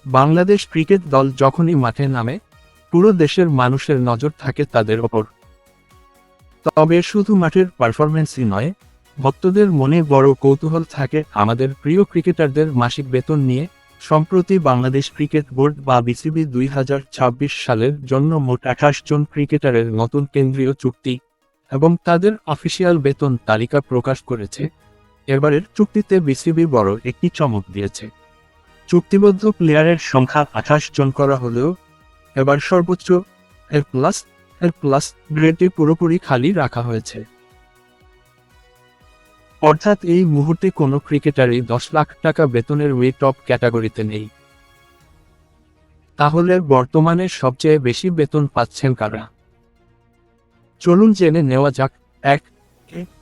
Bangladesh cricket দল যখনই মাঠে নামে পুরো দেশের মানুষের নজর থাকে তাদের ওপর। তবে শুধু মাঠের পারফরম্যান্সই নয়, ভক্তদের মনে বড় কৌতূহল থাকে আমাদের প্রিয় ক্রিকেটারদের মাসিক বেতন নিয়ে। সম্প্রতি বাংলাদেশ ক্রিকেট বোর্ড বা বিসিবি 2026 সালের জন্য মোট 28 জন ক্রিকেটারের নতুন কেন্দ্রীয় চুক্তি এবং তাদের অফিসিয়াল বেতন তালিকা প্রকাশ করেছে। এবারের চুক্তিতে বিসিবি বড় একটি চমক দিয়েছে। চুক্তিবদ্ধ প্লেয়ারের সংখ্যা 28 জন করা হলেও এবার সর্বোচ্চ এর প্লাস গ্রেডটি পুরোপুরি খালি রাখা হয়েছে। অর্থাৎ এই মুহূর্তে কোনো ক্রিকেটারই 10 লাখ টাকা বেতনের টপ ক্যাটাগরিতে নেই। তাহলে বর্তমানে সবচেয়ে বেশি বেতন পাচ্ছেন কারা? চলুন জেনে নেওয়া যাক। 1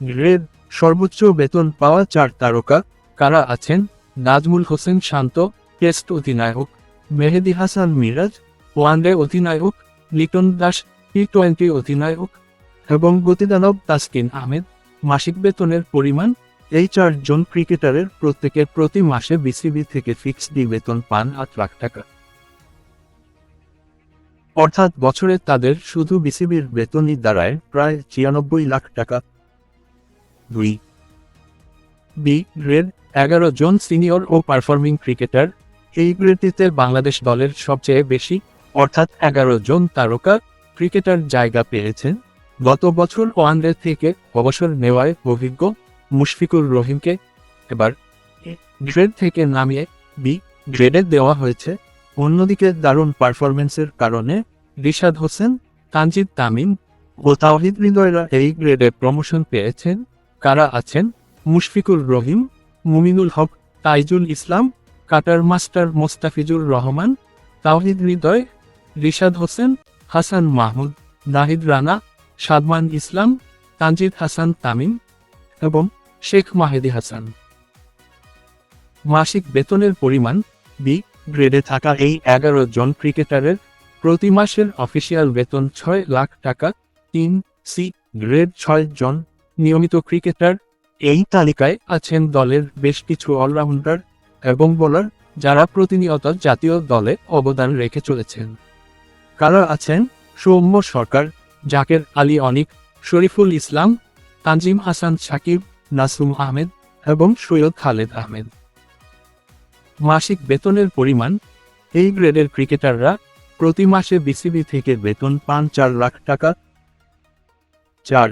গ্রেড সর্বোচ্চ বেতন পাওয়া 4 তারকা কারা আছেন? নাজমুল হোসেন শান্ত, টেস্ট অধিনায়ক; মেহেদী হাসান মিরাজ, ওয়ানডে অধিনায়ক; লিটন দাস, টি-20 অধিনায়ক; এবং গতিদানব তাসকিন আহমেদ। মাসিক বেতনের পরিমাণ: এই 4 জন ক্রিকেটারের প্রত্যেকের প্রতি মাসে বিসিবি থেকে ফিক্সড বেতন পান 8 লাখ টাকা। অর্থাৎ বছরে তাদের শুধু বিসিবির বেতনই দাঁড়ায় প্রায় 96 লাখ টাকা। 2 বি গ্রেড 11 জন সিনিয়র ও পারফর্মিং ক্রিকেটার। এই গ্রেডটিতে বাংলাদেশ দলের সবচেয়ে বেশি অর্থাৎ 11 জন তারকা ক্রিকেটার জায়গা পেয়েছেন। গত বছর ওয়ানডে থেকে অবসর নেওয়ায় অভিজ্ঞ মুশফিকুর রহিমকে এবার এ গ্রেড থেকে নামিয়ে বি গ্রেডে দেওয়া হয়েছে। অন্যদিকে দারুণ পারফরম্যান্সের কারণে রিশাদ হোসেন, তানজিদ তামিম ও তাওহিদ হৃদয়রা এই গ্রেডে প্রমোশন পেয়েছেন। কারা আছেন? মুশফিকুর রহিম, মুমিনুল হক, তাইজুল ইসলাম, কাটার মাস্টার মোস্তাফিজুর রহমান, তাওহিদ হৃদয়, রিশাদ হোসেন, হাসান মাহমুদ, নাহিদ রানা, সাদমান ইসলাম, তানজিদ হাসান তামিম এবং শেখ মাহেদী হাসান। মাসিক বেতনের পরিমাণ: বি গ্রেডে থাকা এই 11 জন ক্রিকেটারের প্রতি মাসের অফিসিয়াল বেতন 6 লাখ টাকা। 3 সি গ্রেড 6 জন নিয়মিত ক্রিকেটার। এই তালিকায় আছেন দলের বেশ কিছু অলরাউন্ডার এবং বোলার যারা প্রতিনিয়ত জাতীয় দলে অবদান রেখে চলেছেন। কারা আছেন? সৌম্য সরকার, জাকের আলী অনিক, শরীফুল ইসলাম, তানজিম হাসান সাকিব, নাসুম আহমেদ এবং সৈয়দ খালেদ আহমেদ। মাসিক বেতনের পরিমাণ: এই গ্রেডের ক্রিকেটাররা প্রতি মাসে বিসিবি থেকে বেতন পান 4 লাখ টাকা। 4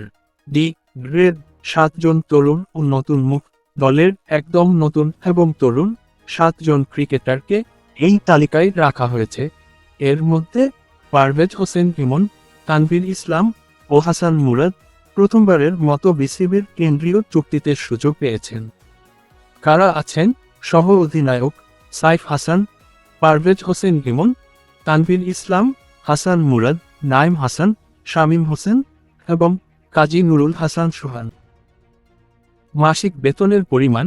ডি গ্রেড 7 জন তরুণ ও নতুন মুখ। দলের একদম নতুন এবং তরুণ 7 জন ক্রিকেটারকে এই তালিকায় রাখা হয়েছে। এর মধ্যে পারভেজ হোসেন ইমন, তানভীর ইসলাম ও হাসান মুরাদ প্রথমবারের মতো বিসিবির কেন্দ্রীয় চুক্তিতে সুযোগ পেয়েছেন। কারা আছেন? সহ অধিনায়ক সাইফ হাসান, পারভেজ হোসেন ইমন, তানভীর ইসলাম, হাসান মুরাদ, নাইম হাসান, শামীম হোসেন এবং কাজী নুরুল হাসান সোহান। মাসিক বেতনের পরিমাণ: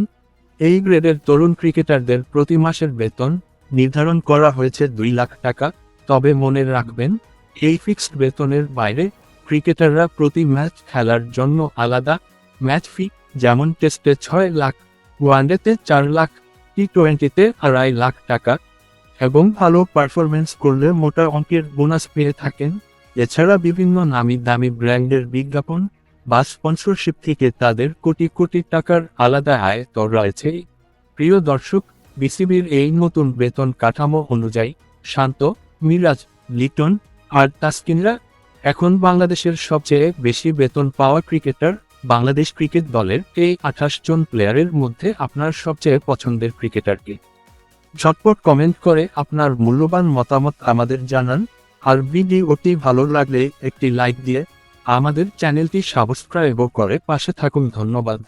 এই গ্রেডের তরুণ ক্রিকেটারদের প্রতি মাসের বেতন নির্ধারণ করা হয়েছে 2 লাখ টাকা। তবে মনে রাখবেন, এই ফিক্সড বেতনের বাইরে ক্রিকেটাররা প্রতি ম্যাচ খেলার জন্য আলাদা ম্যাচ ফি, যেমন টেস্টে 6 লাখ, ওয়ানডেতে 4 লাখ, টি-20তে 2.5 লাখ টাকা এবং ভালো পারফরম্যান্স করলে মোটা অঙ্কের বোনাস পেয়ে থাকেন। এছাড়া বিভিন্ন নামি দামি ব্র্যান্ডের বিজ্ঞাপন বা স্পন্সরশিপ থেকে তাদের কোটি কোটি টাকার আলাদা আয় তো রয়েছে। প্রিয় দর্শক, বিসিবির এই নতুন বেতন কাঠামো অনুযায়ী শান্ত, মিরাজ, লিটন আর তাসকিনরা এখন বাংলাদেশের সবচেয়ে বেশি বেতন পাওয়া ক্রিকেটার। বাংলাদেশ ক্রিকেট দলের এই 28 জন প্লেয়ারের মধ্যে আপনার সবচেয়ে পছন্দের ক্রিকেটারকে? ঝটপট কমেন্ট করে আপনার মূল্যবান মতামত আমাদের জানান। আর ভিডিওটি ভালো লাগলে একটি লাইক দিয়ে আমাদের চ্যানেলটি সাবস্ক্রাইব করে পাশে থাকুন। ধন্যবাদ।